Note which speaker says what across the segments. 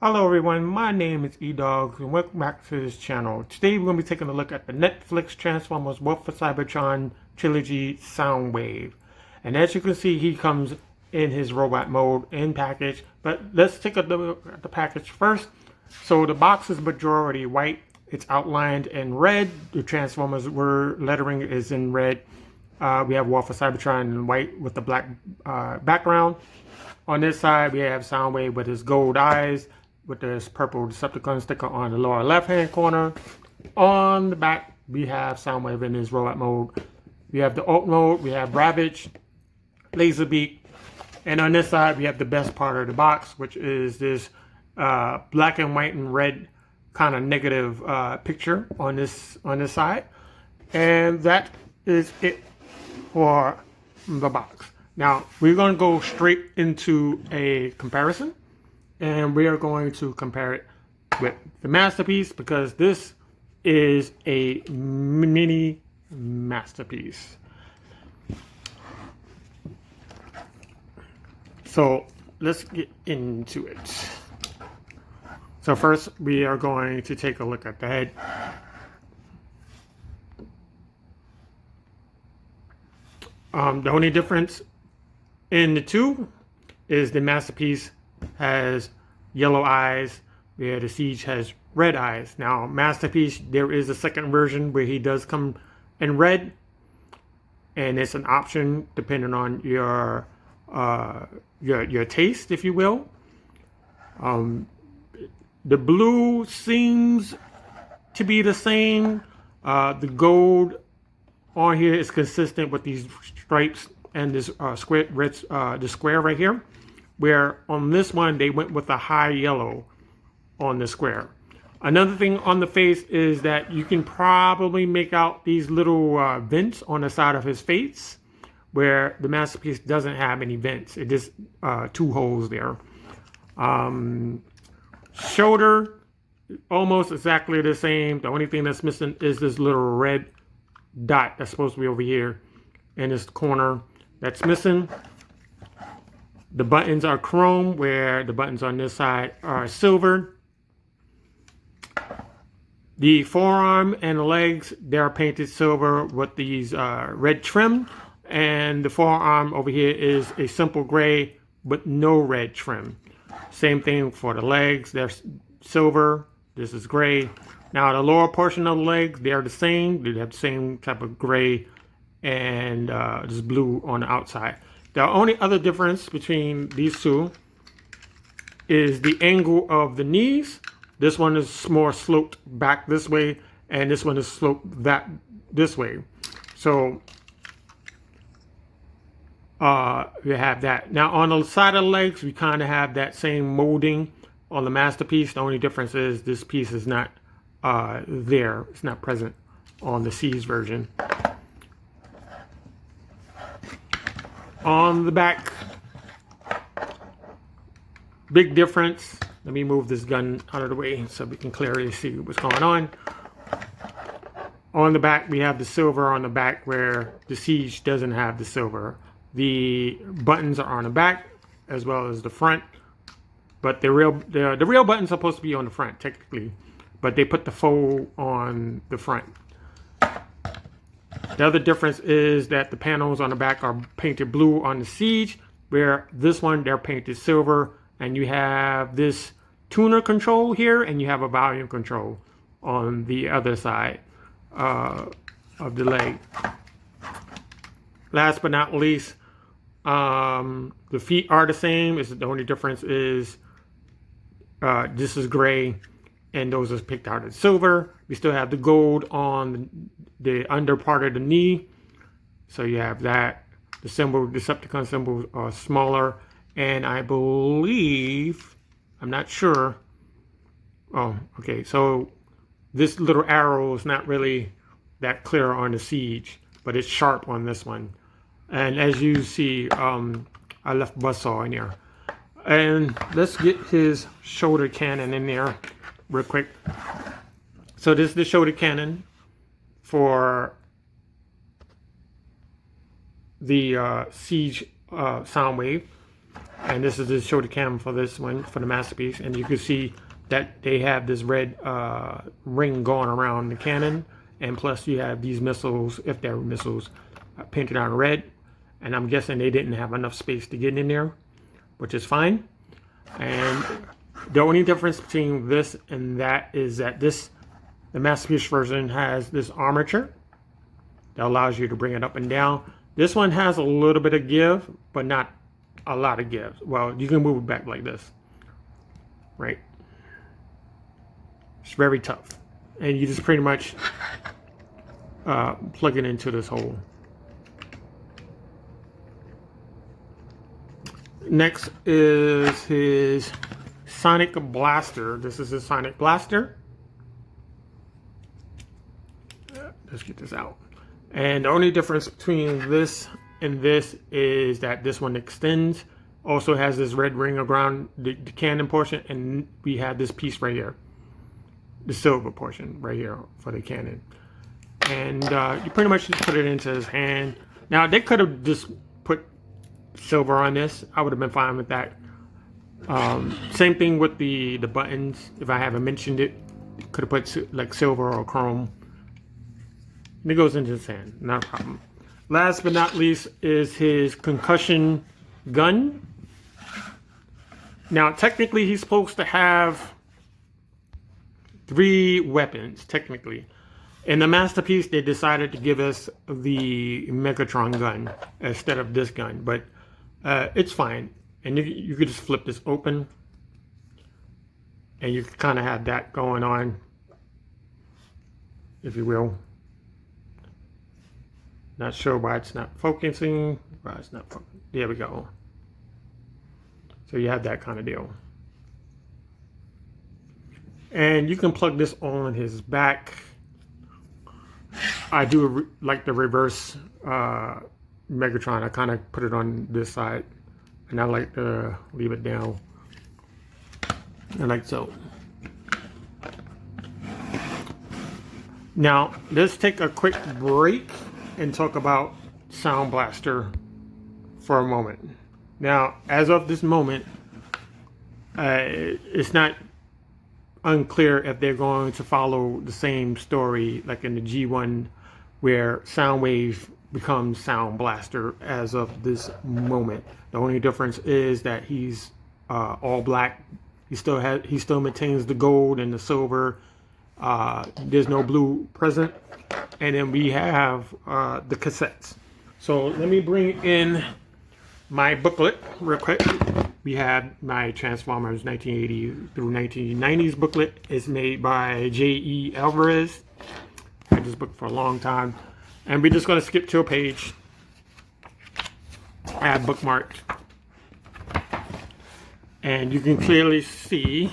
Speaker 1: Hello everyone, my name is Edoggz and welcome back to this channel. Today we're going to be taking a look at the Netflix Transformers War for Cybertron Trilogy Soundwave. And as you can see, he comes in his robot mode in package. But let's take a look at the package first. So the box is majority white. It's outlined in red. The Transformers lettering is in red. We have War for Cybertron in white with the black background. On this side, we have Soundwave with his gold eyes, with this purple Decepticon sticker on the lower left-hand corner. On the back, we have Soundwave in his robot mode. We have the alt mode, we have Ravage, Laserbeak, and on this side, we have the best part of the box, which is this black and white and red kind of negative picture on this side. And that is it for the box. Now, we're going to go straight into a comparison. And we are going to compare it with the Masterpiece because this is a mini masterpiece. So let's get into it. So first we are going to take a look at the head. The only difference in the two is the Masterpiece has yellow eyes, where the Siege has red eyes. Now, Masterpiece, there is a second version where he does come in red, and it's an option depending on your taste, if you will. The blue seems to be the same. The gold on here is consistent with these stripes and this square right here. Where on this one, they went with a high yellow on the square. Another thing on the face is that you can probably make out these little vents on the side of his face, where the Masterpiece doesn't have any vents. It just two holes there. Shoulder, almost exactly the same. The only thing that's missing is this little red dot that's supposed to be over here in this corner. That's missing. The buttons are chrome, where the buttons on this side are silver. The forearm and the legs, they're painted silver with these red trim. And the forearm over here is a simple gray with no red trim. Same thing for the legs, they're silver. This is gray. Now the lower portion of the legs, they're the same. They have the same type of gray and this blue on the outside. The only other difference between these two is the angle of the knees. This one is more sloped back this way, and this one is sloped this way. So you have that. Now on the side of the legs, we kind of have that same molding on the Masterpiece. The only difference is this piece is not there. It's not present on the Siege version. On the back, big difference. Let me move this gun out of the way so we can clearly see what's going on. On the back, we have the silver on the back, where the Siege doesn't have the silver. The buttons are on the back as well as the front, but the real buttons are supposed to be on the front technically, but they put the fold on the front. The other difference is that the panels on the back are painted blue on the Siege, where this one, they're painted silver, and you have this tuner control here, and you have a volume control on the other side of the leg. Last but not least, the feet are the same. The only difference is this is gray, and those are picked out as silver. We still have the gold on the under part of the knee. So you have that. The symbol, Decepticon symbols are smaller. And I believe, I'm not sure. Oh, okay. So this little arrow is not really that clear on the Siege, but it's sharp on this one. And as you see, I left buzzsaw in there. And let's get his shoulder cannon in there real quick. So this is the shoulder cannon for the Siege Soundwave. And this is the shoulder cam for this one, for the Masterpiece. And you can see that they have this red ring going around the cannon. And plus you have these missiles, if they're missiles, painted on red. And I'm guessing they didn't have enough space to get in there, which is fine. And the only difference between this and that is that the Masterpiece version has this armature that allows you to bring it up and down. This one has a little bit of give, but not a lot of give. Well, you can move it back like this, right? It's very tough. And you just pretty much plug it into this hole. Next is his Sonic Blaster. This is his Sonic Blaster. Let's get this out. And the only difference between this and this is that this one extends. Also has this red ring around the cannon portion, and we have this piece right here, the silver portion right here for the cannon. And you pretty much just put it into his hand. Now they could have just put silver on this. I would have been fine with that. Same thing with the buttons. If I haven't mentioned it, could have put like silver or chrome. And it goes into his hand, not a problem. Last but not least is his concussion gun. Now technically he's supposed to have 3 weapons, technically. In the Masterpiece they decided to give us the Megatron gun instead of this gun, but it's fine. And you could just flip this open and you kind of have that going on, if you will. Not sure why it's not focusing. Why it's not focusing. There we go. So you have that kind of deal. And you can plug this on his back. I do like the reverse Megatron. I kind of put it on this side. And I like to leave it down. And like so. Now, let's take a quick break and talk about Sound Blaster for a moment. Now, as of this moment, it's not unclear if they're going to follow the same story like in the G1 where Soundwave becomes Sound Blaster as of this moment. The only difference is that he's all black. He still maintains the gold and the silver. There's no blue present. And then we have the cassettes. So let me bring in my booklet real quick. We have my Transformers 1980 through 1990s booklet. It's made by J.E. Alvarez. I had this book for a long time. And we're just going to skip to a page. I have bookmarked. And you can clearly see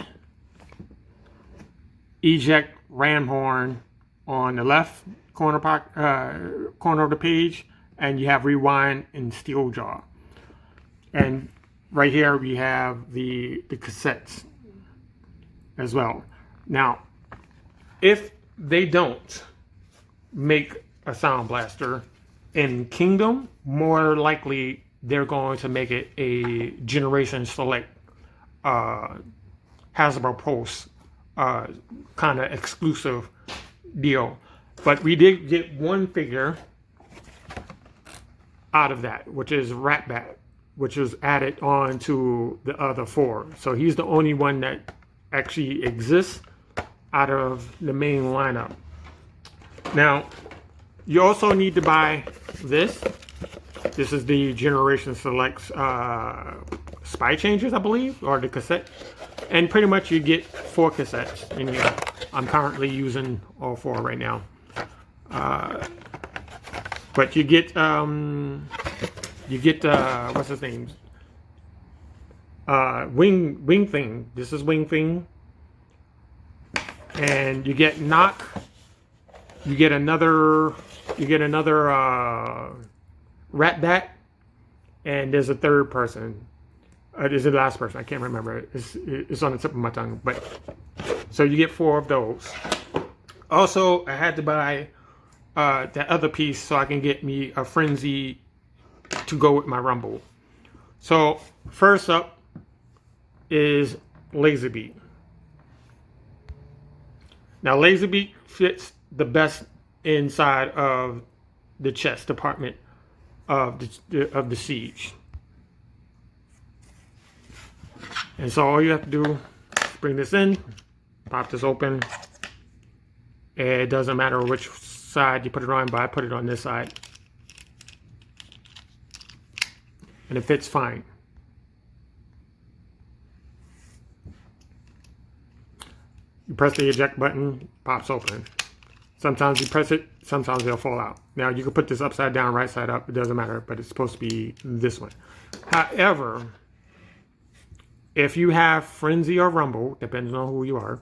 Speaker 1: eject ram horn on the left corner of the page, and you have rewind and steel jaw. And right here we have the cassettes as well. Now, if they don't make a Sound Blaster in Kingdom, more likely they're going to make it a Generations Select Hasbro Pulse kind of exclusive deal. But we did get one figure out of that, which is Ratbat, which was added on to the other 4. So he's the only one that actually exists out of the main lineup. Now, you also need to buy this. This is the Generation Selects Spy Changers, I believe, or the cassette. And pretty much you get 4 cassettes in here. I'm currently using all 4 right now. But you get what's his name? Wing Thing. This is Wing Thing. And you get Knock. You get another Ratbat, and there's a third person. There's the last person. I can't remember. It's on the tip of my tongue. But so you get 4 of those. Also, I had to buy that other piece so I can get me a Frenzy to go with my Rumble. So first up is Laserbeat. Now Laserbeat fits the best inside of the chest department of the Siege. And so all you have to do is bring this in, pop this open. It doesn't matter which side you put it on, but I put it on this side. And it fits fine. You press the eject button, pops open. Sometimes you press it, sometimes it'll fall out. Now you can put this upside down, right side up, it doesn't matter, but it's supposed to be this one. However, if you have Frenzy or Rumble, depending on who you are,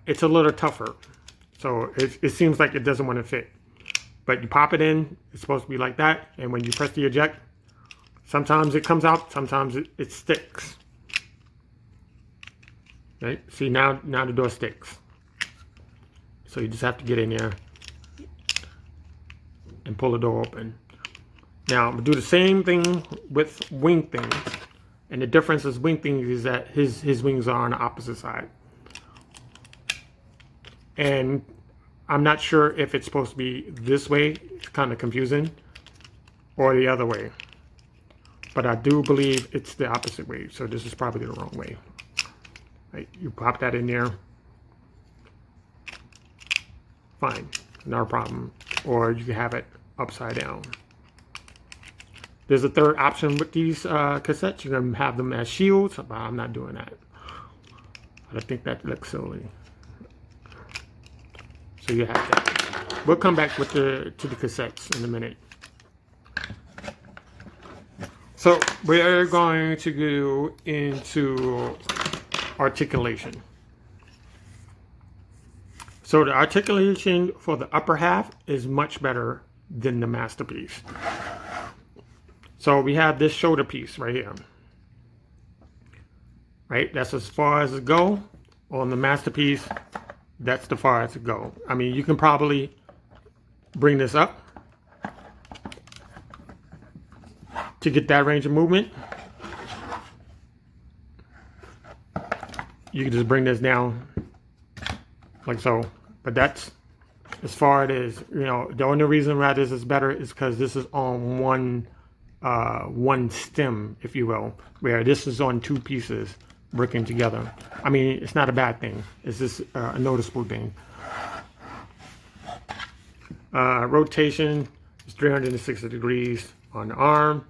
Speaker 1: it's a little tougher. So it seems like it doesn't want to fit. But you pop it in, it's supposed to be like that, and when you press the eject, sometimes it comes out, sometimes it sticks. Right? See, now the door sticks. So you just have to get in there and pull the door open. Now, we'll do the same thing with Wing Thing. And the difference is Wing Thing is that his wings are on the opposite side. And I'm not sure if it's supposed to be this way, it's kind of confusing, or the other way. But I do believe it's the opposite way, so this is probably the wrong way. Right, you pop that in there. Fine, no problem. Or you can have it upside down. There's a third option with these cassettes. You can have them as shields, but I'm not doing that. I think that looks silly. So you have that. We'll come back with to the cassettes in a minute. So we're going to go into articulation. So the articulation for the upper half is much better than the masterpiece. So we have this shoulder piece right here. Right, that's as far as it go. On the masterpiece, that's the far as it go. I mean, you can probably bring this up to get that range of movement. You can just bring this down like so. But that's as far as it is. You know, the only reason why this is better is because this is on one stem, if you will, where this is on two pieces working together. I mean, it's not a bad thing. It's just a noticeable thing. Rotation is 360 degrees on the arm.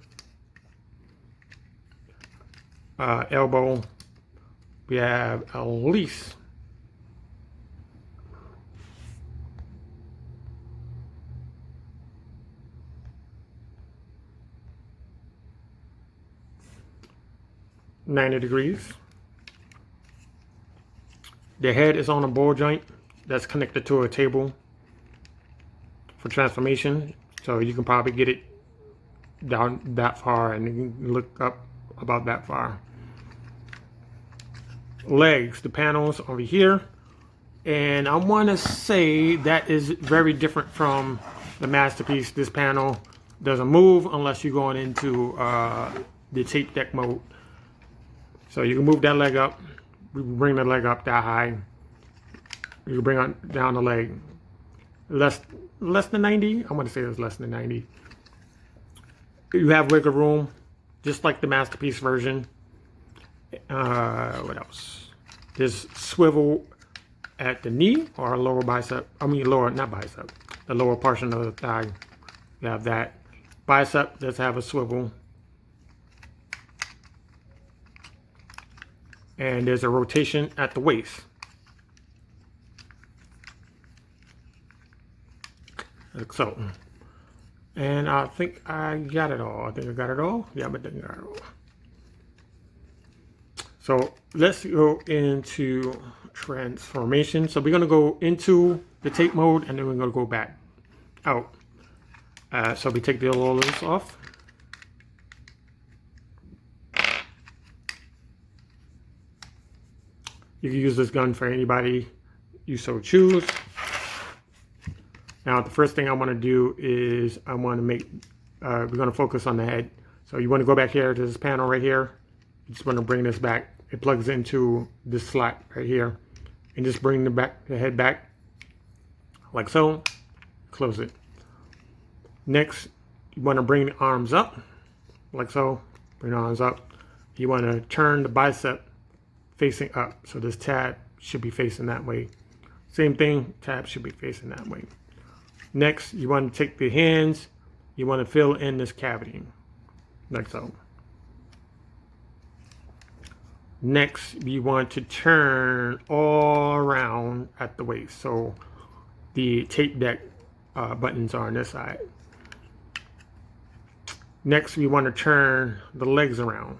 Speaker 1: Elbow, we have at least 90 degrees. The head is on a ball joint that's connected to a table for transformation. So you can probably get it down that far and you can look up about that far. Legs, the panels over here. And I want to say that is very different from the masterpiece. This panel doesn't move unless you're going into the tape deck mode. So you can move that leg up. We bring the leg up that high. You can bring on down the leg. Less than 90. I want to say it's less than 90. You have wiggle room, just like the masterpiece version. What else? There's swivel at the knee or lower bicep. I mean lower, not bicep. The lower portion of the thigh. You have that. Bicep does have a swivel. And there's a rotation at the waist. Like so. And I think I got it all. I think I got it all. Yeah, but I think I got it all. So let's go into transformation. So we're going to go into the tape mode and then we're going to go back out. So we take the rollers off. You can use this gun for anybody you so choose. Now, the first thing I want to do is I want to make, we're going to focus on the head. So you want to go back here to this panel right here. You just want to bring this back. It plugs into this slot right here. And just bring the head back like so. Close it. Next, you want to bring the arms up like so. Bring the arms up. You want to turn the bicep facing up. So this tab should be facing that way. Same thing, tab should be facing that way. Next, you want to take the hands. You want to fill in this cavity like so. Next, you want to turn all around at the waist. So the tape deck buttons are on this side. Next, we want to turn the legs around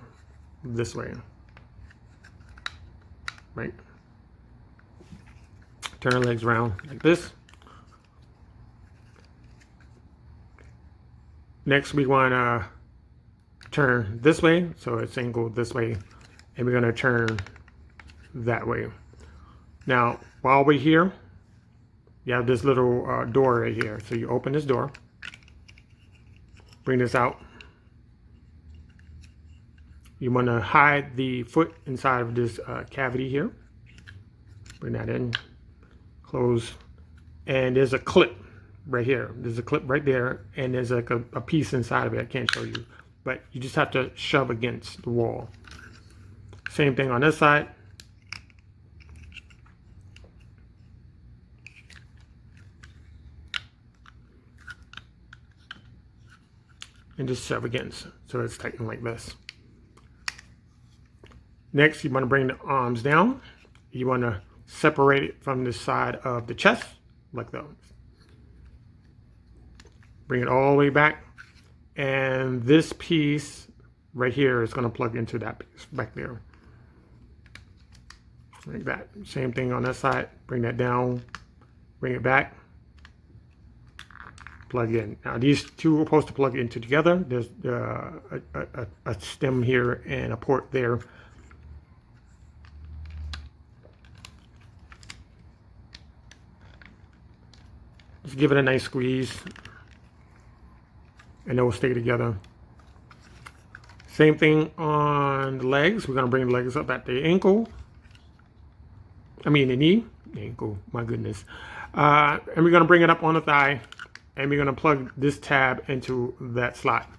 Speaker 1: this way. Right? Turn the legs around like this. Next, we want to turn this way, so it's angled this way, and we're going to turn that way. Now, while we're here, you have this little door right here. So you open this door, bring this out. You want to hide the foot inside of this cavity here. Bring that in, close, and there's a clip right here. There's a clip right there, and there's like a piece inside of it. I can't show you, but you just have to shove against the wall. Same thing on this side. And just shove against, so it's tightened like this. Next, you want to bring the arms down. You want to separate it from the side of the chest, like those. Bring it all the way back. And this piece right here is going to plug into that piece back there. Like that. Same thing on this side. Bring that down. Bring it back. Plug in. Now these two are supposed to plug into together. There's a stem here and a port there. Just give it a nice squeeze and it will stay together. Same thing on the legs. We're going to bring the legs up at the ankle. I mean the knee. The ankle, my goodness. And we're going to bring it up on the thigh. And we're going to plug this tab into that slot.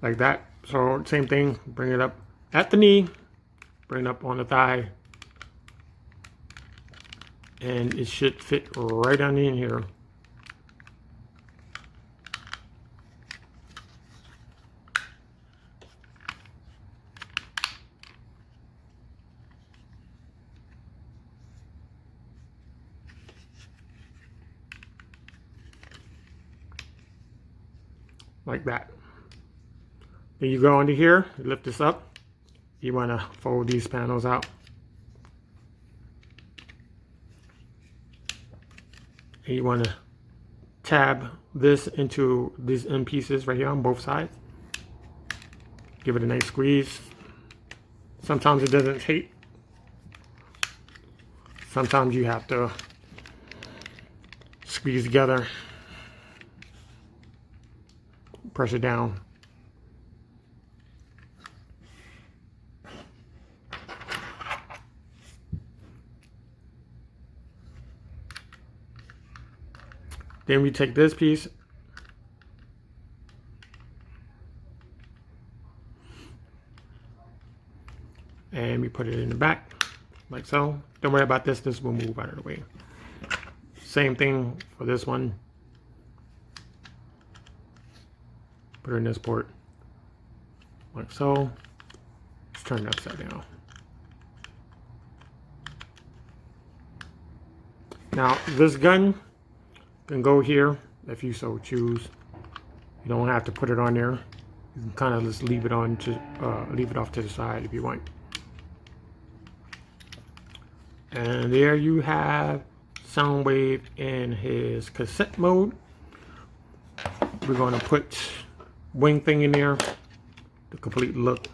Speaker 1: Like that. So same thing, bring it up at the knee, bring it up on the thigh, and it should fit right on in here. Like that. Then you go under here, lift this up. You want to fold these panels out. And you want to tab this into these end pieces right here on both sides. Give it a nice squeeze. Sometimes it doesn't tape. Sometimes you have to squeeze together. Press it down. Then we take this piece and we put it in the back like so. Don't worry about this, this will move out of the way. Same thing for this one. Put it in this port like so. Just turn it upside down. Now this gun can go here if you so choose. You don't have to put it on there. You can kind of just leave it on to leave it off to the side if you want. And there you have Soundwave in his cassette mode. We're going to put wing thing in there to complete the look.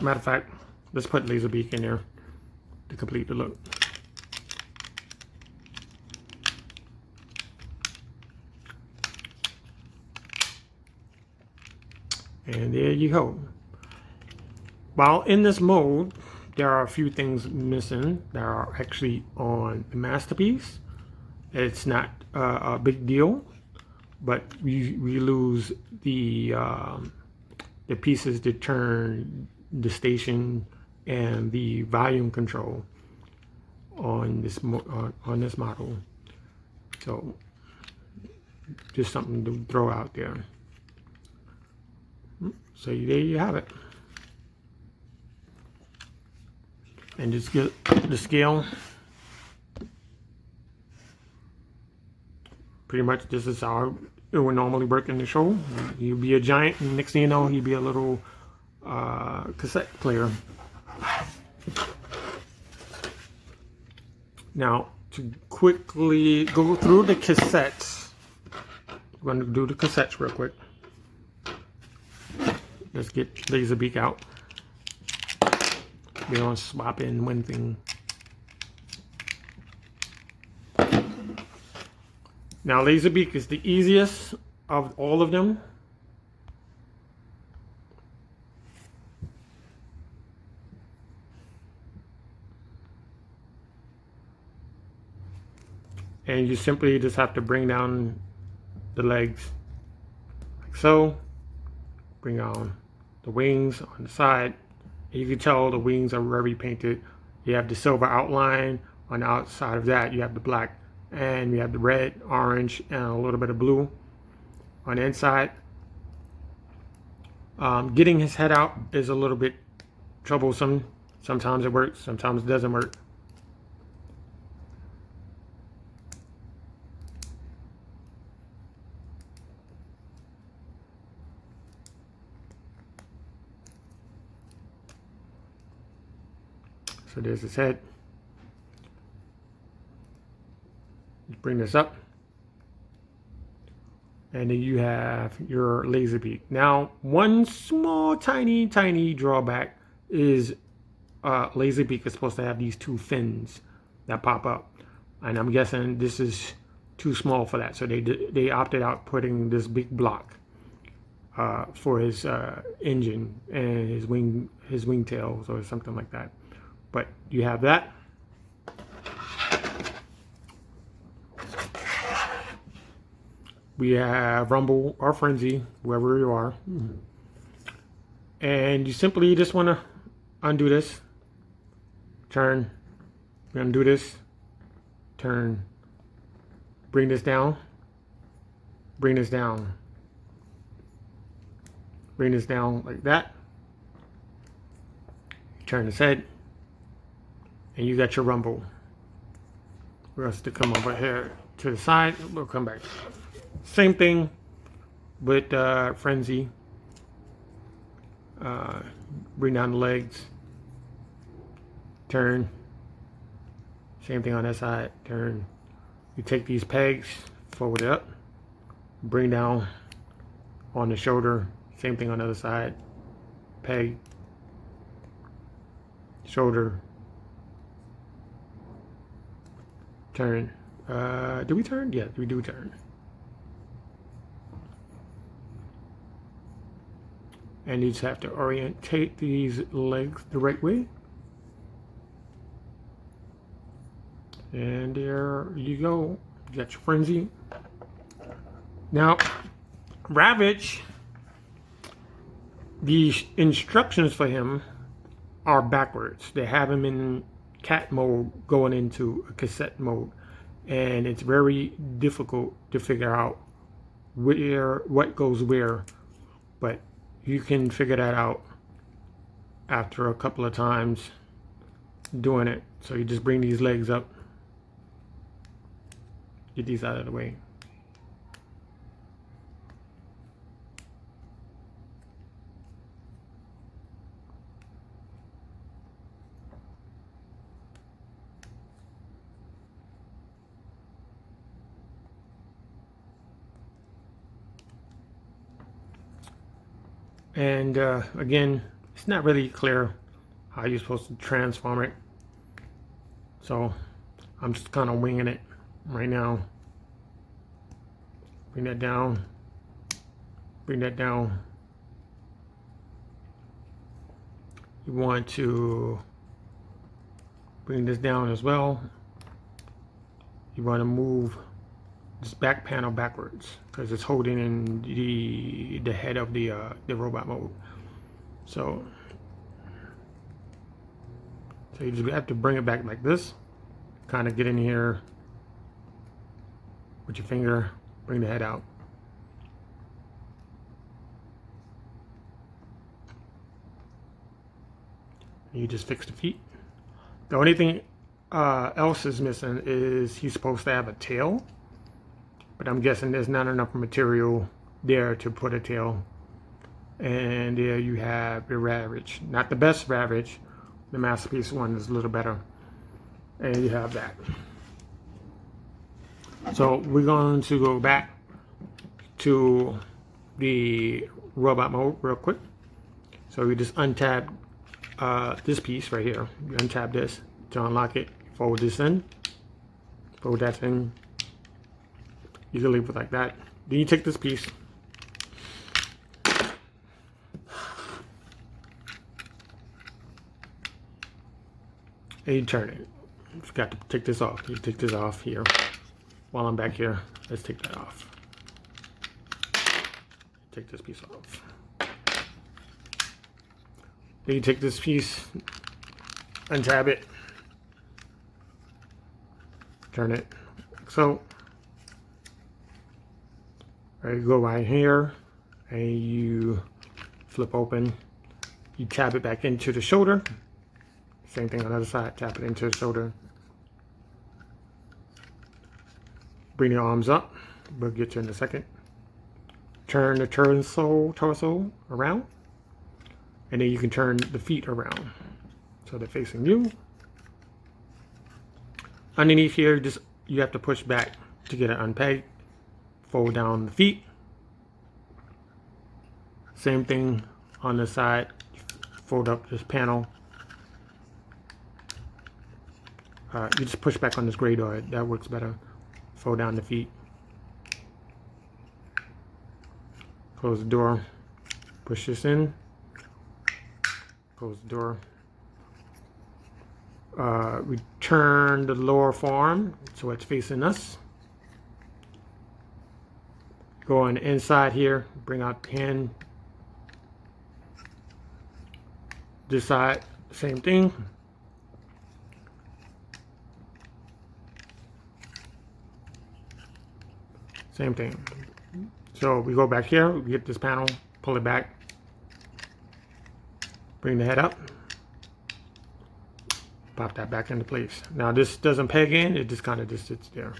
Speaker 1: Matter of fact, let's put laser beak in there to complete the look. And there you go. While in this mode, there are a few things missing that are actually on the masterpiece. It's not a big deal, but we lose the pieces that turn the station and the volume control on this model. So just something to throw out there. So there you have it. And just get the scale. Pretty much this is how it would normally work in the show. He'd be a giant, and next thing you know, he'd be a little cassette player. Now, to quickly go through the cassettes, we're going to do the cassettes real quick. Let's get Laserbeak out. We're going to swap in one thing. Now, Laserbeak is the easiest of all of them. And you simply just have to bring down the legs like so. Bring on the wings on the side. You can tell the wings are very painted. You have the silver outline. On the outside of that, you have the black. And we have the red, orange, and a little bit of blue on the inside. Getting his head out is a little bit troublesome. Sometimes it works, sometimes it doesn't work. So there's his head. Bring this up, and then you have your Laserbeak. Now, one small tiny drawback is Laserbeak is supposed to have these two fins that pop up, and I'm guessing this is too small for that, so they opted out putting this big block for his engine and his wingtails or something like that. But you have that. We have Rumble or Frenzy, wherever you are. And you simply just want to undo this, turn, undo this, turn, bring this down, bring this down, bring this down like that. Turn this head, and you got your Rumble. We're going to come over here to the side. We'll come back. Same thing with Frenzy. Bring down the legs. Turn. Same thing on that side. Turn. You take these pegs, fold it up. Bring down on the shoulder. Same thing on the other side. Peg. Shoulder. Turn. Do we turn? Yeah, we do turn. And you just have to orientate these legs the right way. And there you go. You got your Frenzy. Now, Ravage, the instructions for him are backwards. They have him in cat mode going into a cassette mode. And it's very difficult to figure out what goes where. But you can figure that out after a couple of times doing it. So you just bring these legs up, get these out of the way. And again, it's not really clear how you're supposed to transform it. So I'm just kind of winging it right now. Bring that down. Bring that down. you want to bring this down as well. You want to move this back panel backwards because it's holding in the head of the robot mode. So you just have to bring it back like this. Kind of get in here with your finger, bring the head out. You just fix the feet. The only thing else is missing is he's supposed to have a tail, but I'm guessing there's not enough material there to put a tail. And there you have the Ravage. Not the best Ravage. The Masterpiece one is a little better. And you have that. So we're going to go back to the robot mode real quick. So we just untab this piece right here. You untab this to unlock it. Fold this in. Fold that in. You can leave it like that. Then you take this piece. And you turn it. You forgot to take this off. You take this off here. While I'm back here, let's take that off. Take this piece off. Then you take this piece, untab it, turn it. So, you go right here, and you flip open. You tap it back into the shoulder. Same thing on the other side. Tap it into the shoulder. Bring your arms up. We'll get to in a second. Turn the torso around. And then you can turn the feet around. So they're facing you. Underneath here, you have to push back to get it unpegged. Fold down the feet. Same thing on the side. Fold up this panel. You just push back on this gray door. That works better. Fold down the feet. Close the door. Push this in. Close the door. We turn the lower forearm so it's facing us. Go on the inside here. Bring out the hand. This side, same thing. Same thing. So we go back here, we get this panel, pull it back, bring the head up, pop that back into place. Now this doesn't peg in, it just kind of just sits there.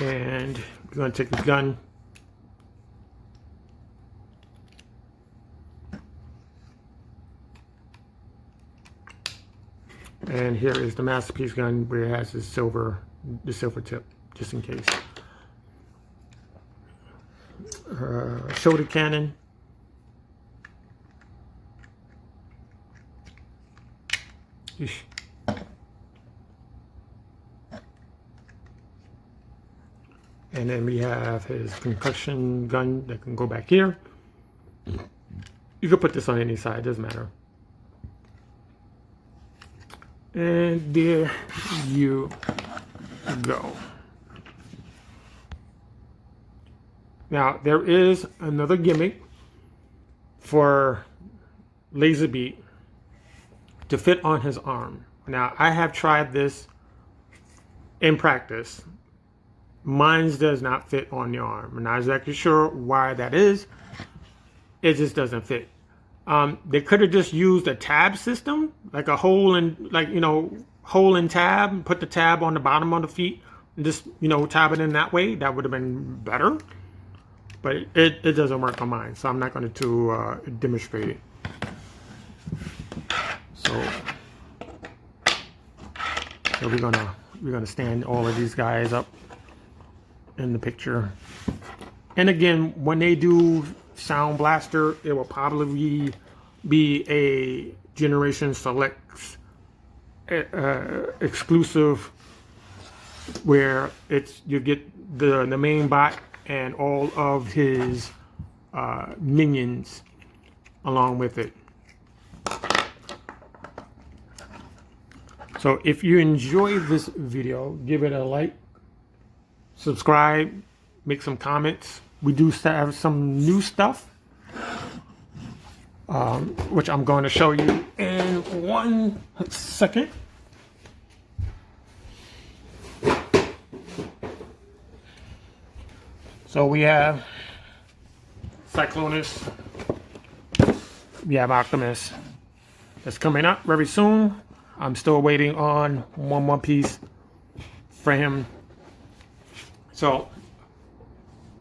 Speaker 1: And we're going to take this gun, and here is the Masterpiece gun where it has the silver tip, just in case. Shoulder cannon. Eesh. And then we have his concussion gun that can go back here. You can put this on any side, doesn't matter. And there you go. Now, there is another gimmick for Laserbeat to fit on his arm. Now, I have tried this in practice. Mine does not fit on the arm. I'm not exactly sure why that is. It just doesn't fit. They could have just used a tab system, like a hole in, hole in tab, and put the tab on the bottom of the feet, and just, tab it in that way. That would have been better. But it doesn't work on mine, so I'm not going to demonstrate it. So we're gonna stand all of these guys up in the picture. And again, when they do Sound Blaster, it will probably be a Generations Selects exclusive, where you get the main bot and all of his minions along with it. So if you enjoyed this video, give it a like, subscribe, make some comments. We do have some new stuff, which I'm going to show you in 1 second. So we have Cyclonus, we have Optimus. That's coming up very soon. I'm still waiting on one more piece for him. So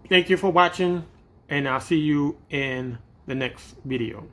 Speaker 1: thank you for watching, and I'll see you in the next video.